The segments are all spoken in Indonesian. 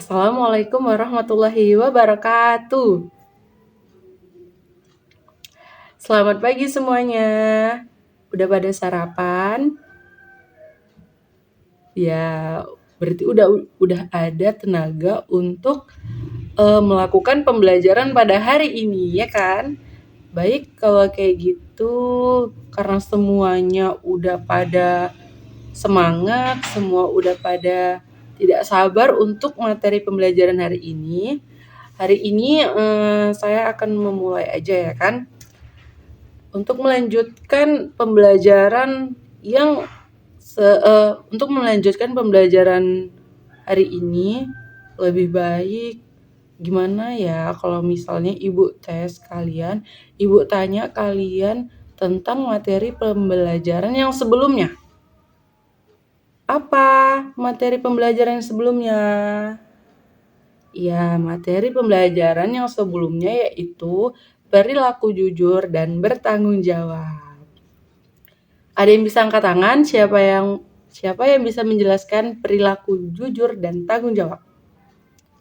Assalamualaikum warahmatullahi wabarakatuh. Selamat pagi semuanya. Udah pada sarapan? Ya, berarti udah ada tenaga untuk melakukan pembelajaran pada hari ini, ya kan? Baik, kalau kayak gitu, karena semuanya udah pada semangat, semua udah pada tidak sabar untuk materi pembelajaran hari ini. Hari ini saya akan memulai aja, ya kan? Untuk melanjutkan pembelajaran untuk melanjutkan pembelajaran hari ini, lebih baik gimana ya kalau misalnya Ibu tanya kalian tentang materi pembelajaran yang sebelumnya. Apa materi pembelajaran yang sebelumnya? Ya, materi pembelajaran yang sebelumnya yaitu perilaku jujur dan bertanggung jawab. Ada yang bisa angkat tangan? Siapa yang bisa menjelaskan perilaku jujur dan tanggung jawab?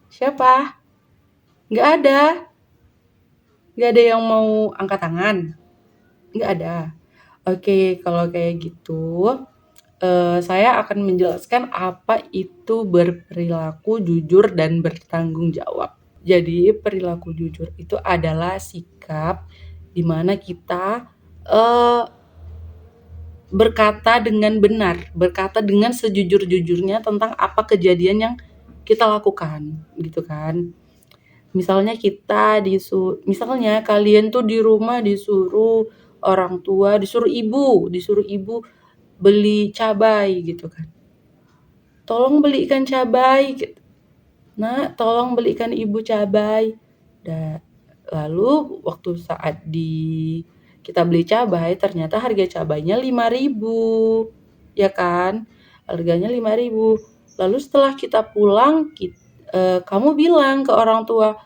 Siapa? Nggak ada. Nggak ada yang mau angkat tangan? Nggak ada. Oke, kalau kayak gitu, saya akan menjelaskan apa itu berperilaku jujur dan bertanggung jawab. Jadi perilaku jujur itu adalah sikap di mana kita berkata dengan benar, berkata dengan sejujur-jujurnya tentang apa kejadian yang kita lakukan, gitu kan. Misalnya misalnya kalian tuh di rumah disuruh orang tua, disuruh ibu beli cabai gitu kan. Tolong belikan cabai gitu. Nah, tolong belikan ibu cabai. Lalu waktu saat kita beli cabai, ternyata harga cabainya 5.000, ya kan? Harganya 5.000. Lalu setelah kita pulang, kamu bilang ke orang tua,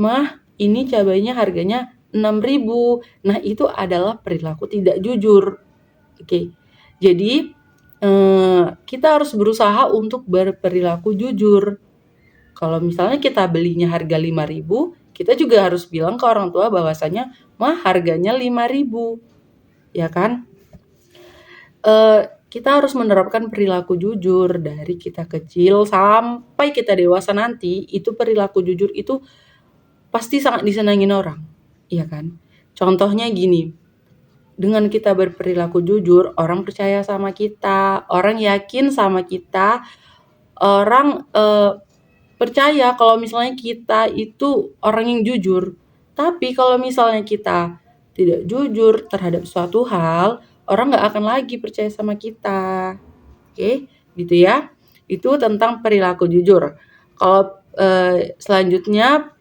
"Mah, ini cabainya harganya 6.000. Nah, itu adalah perilaku tidak jujur. Oke. Jadi, kita harus berusaha untuk berperilaku jujur. Kalau misalnya kita belinya harga 5.000, kita juga harus bilang ke orang tua bahwasanya, "Mah, harganya 5.000." Ya kan? Kita harus menerapkan perilaku jujur dari kita kecil sampai kita dewasa nanti. Itu perilaku jujur itu pasti sangat disenangin orang, iya kan? Contohnya gini, dengan kita berperilaku jujur, orang percaya sama kita, orang yakin sama kita, orang percaya kalau misalnya kita itu orang yang jujur. Tapi kalau misalnya kita tidak jujur terhadap suatu hal, orang nggak akan lagi percaya sama kita. Oke, gitu ya. Itu tentang perilaku jujur. Kalau selanjutnya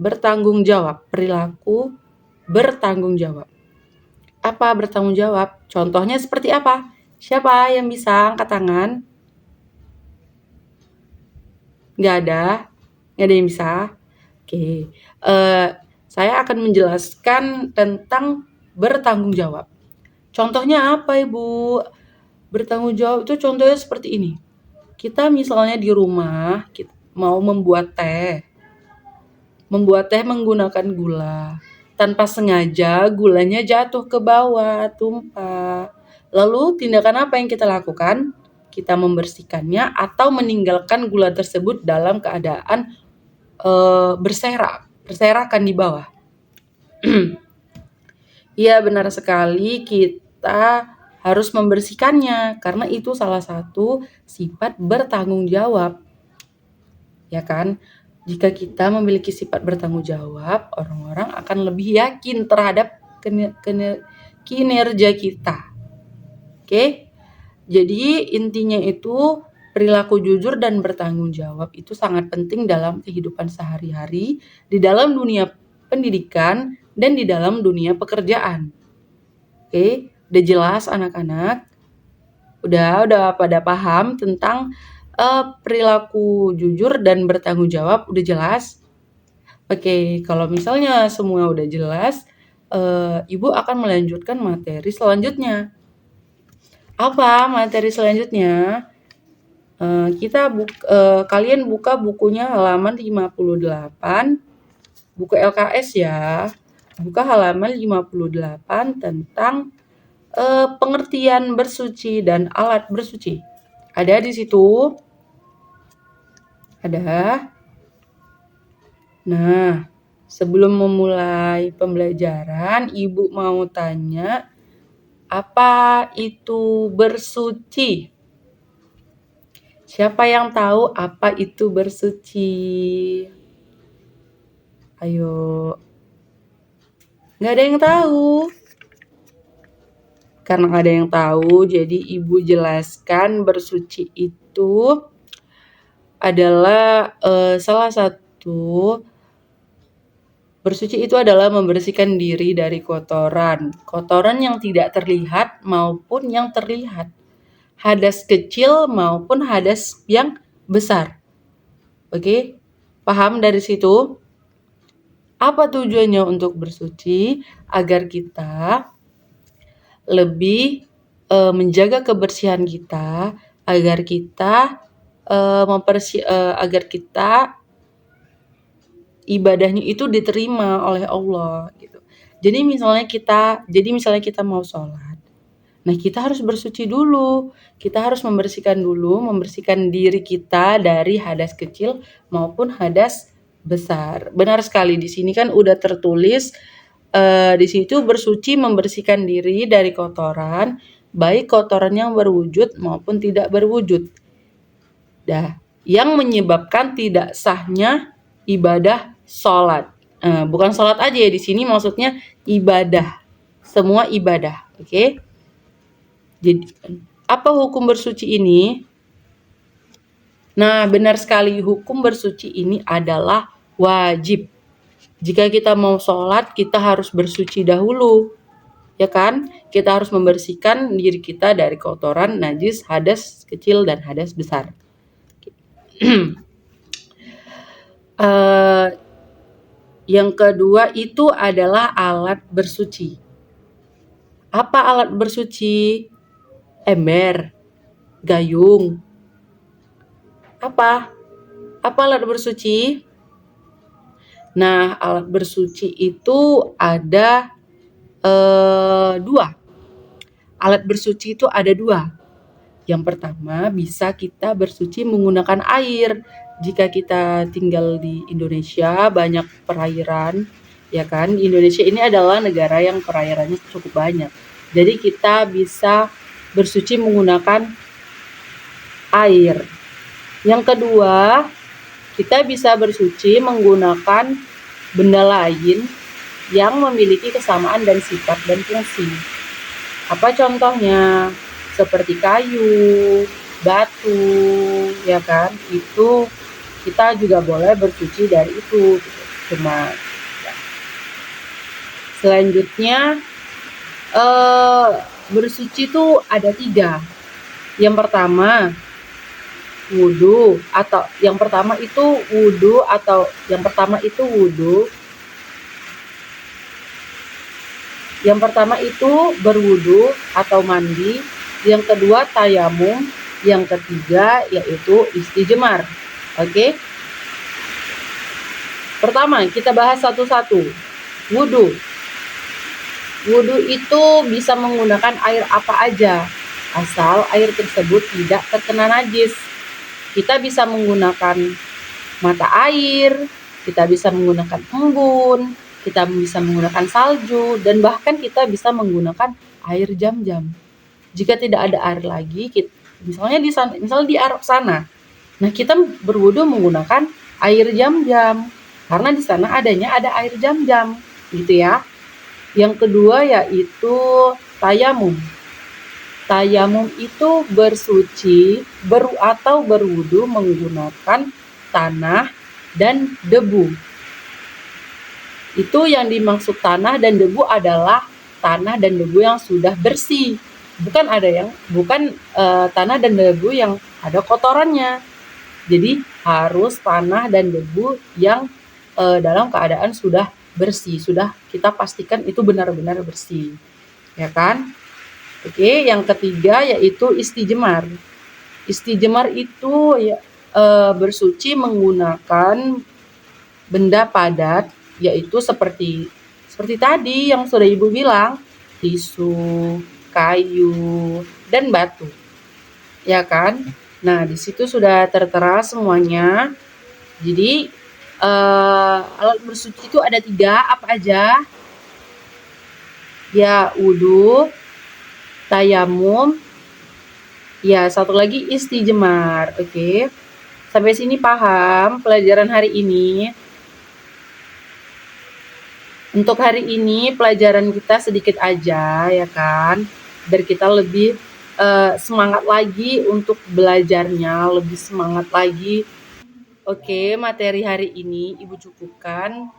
bertanggung jawab, perilaku bertanggung jawab. Apa bertanggung jawab? Contohnya seperti apa? Siapa yang bisa angkat tangan? Nggak ada yang bisa. Oke, saya akan menjelaskan tentang bertanggung jawab. Contohnya apa, Ibu? Bertanggung jawab itu contohnya seperti ini. Kita misalnya di rumah, kita mau membuat teh menggunakan gula. Tanpa sengaja gulanya jatuh ke bawah, tumpah. Lalu tindakan apa yang kita lakukan? Kita membersihkannya atau meninggalkan gula tersebut dalam keadaan berserakan di bawah. Iya, benar sekali, kita harus membersihkannya karena itu salah satu sifat bertanggung jawab. Ya kan? Jika kita memiliki sifat bertanggung jawab, orang-orang akan lebih yakin terhadap kinerja kita. Oke? Jadi intinya itu perilaku jujur dan bertanggung jawab itu sangat penting dalam kehidupan sehari-hari, di dalam dunia pendidikan, dan di dalam dunia pekerjaan. Oke? Udah jelas anak-anak? Udah pada paham tentang perilaku jujur dan bertanggung jawab, udah jelas? Oke, kalau misalnya semua udah jelas, Ibu akan melanjutkan materi selanjutnya. Apa materi selanjutnya? Kalian buka bukunya halaman 58, buku LKS ya. Buka halaman 58 tentang pengertian bersuci dan alat bersuci. Ada di situ? Ada? Nah, sebelum memulai pembelajaran, Ibu mau tanya, apa itu bersuci? Siapa yang tahu apa itu bersuci? Ayo. Nggak ada yang tahu. Karena nggak ada yang tahu, jadi Ibu jelaskan bersuci itu adalah salah satu bersuci itu adalah membersihkan diri dari kotoran. Kotoran yang tidak terlihat maupun yang terlihat. Hadas kecil maupun hadas yang besar. Oke? Paham dari situ? Apa tujuannya untuk bersuci? Agar kita lebih menjaga kebersihan kita, agar kita agar kita ibadahnya itu diterima oleh Allah gitu. Jadi misalnya kita mau sholat, nah kita harus bersuci dulu, kita harus membersihkan diri kita dari hadas kecil maupun hadas besar. Benar sekali, di sini kan udah tertulis di situ bersuci membersihkan diri dari kotoran, baik kotoran yang berwujud maupun tidak berwujud. Yang menyebabkan tidak sahnya ibadah sholat. Bukan sholat aja ya, di sini maksudnya ibadah. Semua ibadah, oke? Jadi, apa hukum bersuci ini? Nah, benar sekali, hukum bersuci ini adalah wajib. Jika kita mau sholat, kita harus bersuci dahulu. Ya kan? Kita harus membersihkan diri kita dari kotoran, najis, hadas kecil, dan hadas besar. Yang kedua itu adalah alat bersuci. Apa alat bersuci? Ember, gayung. Apa alat bersuci? Nah, alat bersuci itu ada dua. Alat bersuci itu ada dua. Yang pertama, bisa kita bersuci menggunakan air. Jika kita tinggal di Indonesia, banyak perairan, ya kan? Indonesia ini adalah negara yang perairannya cukup banyak. Jadi kita bisa bersuci menggunakan air. Yang kedua, kita bisa bersuci menggunakan benda lain yang memiliki kesamaan dan sifat dan fungsi. Apa contohnya? Seperti kayu, batu, ya kan? Itu kita juga boleh bersuci dari itu. Cuma selanjutnya bersuci itu ada 3. Yang pertama wudhu atau yang pertama itu berwudhu atau mandi. Yang kedua tayamum, yang ketiga yaitu istijmar. Oke? Pertama, kita bahas satu-satu. Wudhu. Wudhu itu bisa menggunakan air apa aja, asal air tersebut tidak terkena najis. Kita bisa menggunakan mata air, kita bisa menggunakan embun, kita bisa menggunakan salju, dan bahkan kita bisa menggunakan air jam-jam. Jika tidak ada air lagi, misalnya di Arab sana, nah kita berwudu menggunakan air jam-jam karena di sana ada air jam-jam, gitu ya. Yang kedua yaitu tayamum. Tayamum itu bersuci atau berwudu menggunakan tanah dan debu. Itu yang dimaksud tanah dan debu adalah tanah dan debu yang sudah bersih. Bukan tanah dan debu yang ada kotorannya. Jadi harus tanah dan debu yang dalam keadaan sudah bersih, sudah kita pastikan itu benar-benar bersih, ya kan? Oke, yang ketiga yaitu istijmar. Istijmar itu ya bersuci menggunakan benda padat, yaitu seperti tadi yang sudah Ibu bilang, tisu, kayu, dan batu. Ya kan? Nah, di situ sudah tertera semuanya. Jadi alat bersuci itu ada 3, apa aja? Ya, wudhu, tayamum, ya satu lagi istijmar. Oke. Sampai sini paham pelajaran hari ini? Untuk hari ini pelajaran kita sedikit aja ya kan, biar kita lebih semangat lagi untuk belajarnya, lebih semangat lagi. Oke, materi hari ini Ibu cukupkan.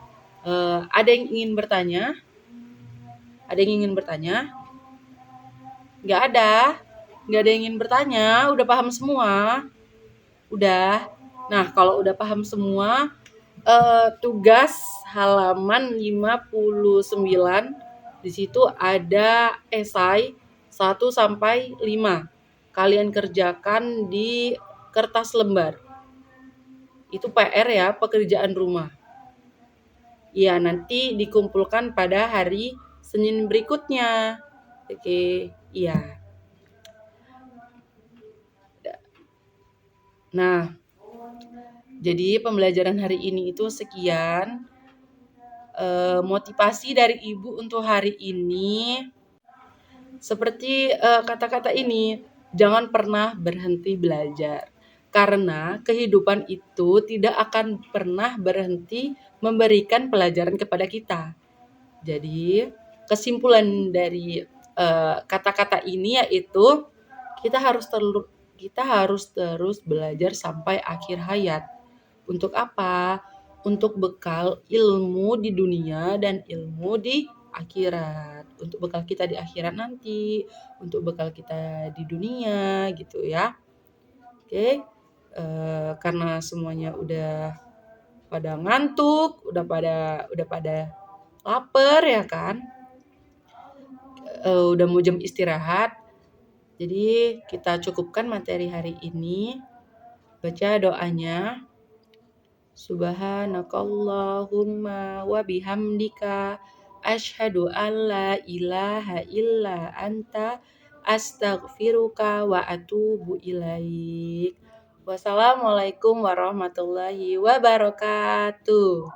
Ada yang ingin bertanya? Ada yang ingin bertanya? Nggak ada? Nggak ada yang ingin bertanya? Udah paham semua? Udah? Nah, kalau udah paham semua, tugas halaman 59, di situ ada esai 1 sampai 5. Kalian kerjakan di kertas lembar. Itu PR ya, pekerjaan rumah. Ya, nanti dikumpulkan pada hari Senin berikutnya. Oke, iya. Nah, jadi pembelajaran hari ini itu sekian. Motivasi dari Ibu untuk hari ini seperti kata-kata ini, jangan pernah berhenti belajar. Karena kehidupan itu tidak akan pernah berhenti memberikan pelajaran kepada kita. Jadi, kesimpulan dari kata-kata ini yaitu kita harus terus belajar sampai akhir hayat. Untuk apa? Untuk bekal ilmu di dunia dan ilmu di akhirat. Untuk bekal kita di akhirat nanti, untuk bekal kita di dunia gitu ya. Oke. Karena semuanya udah pada ngantuk, udah pada lapar ya kan. Udah mau jam istirahat. Jadi kita cukupkan materi hari ini. Baca doanya. Subhanakallahumma wa bihamdika asyhadu an la ilaha illa anta astaghfiruka wa atubu ilaik. Wassalamualaikum warahmatullahi wabarakatuh.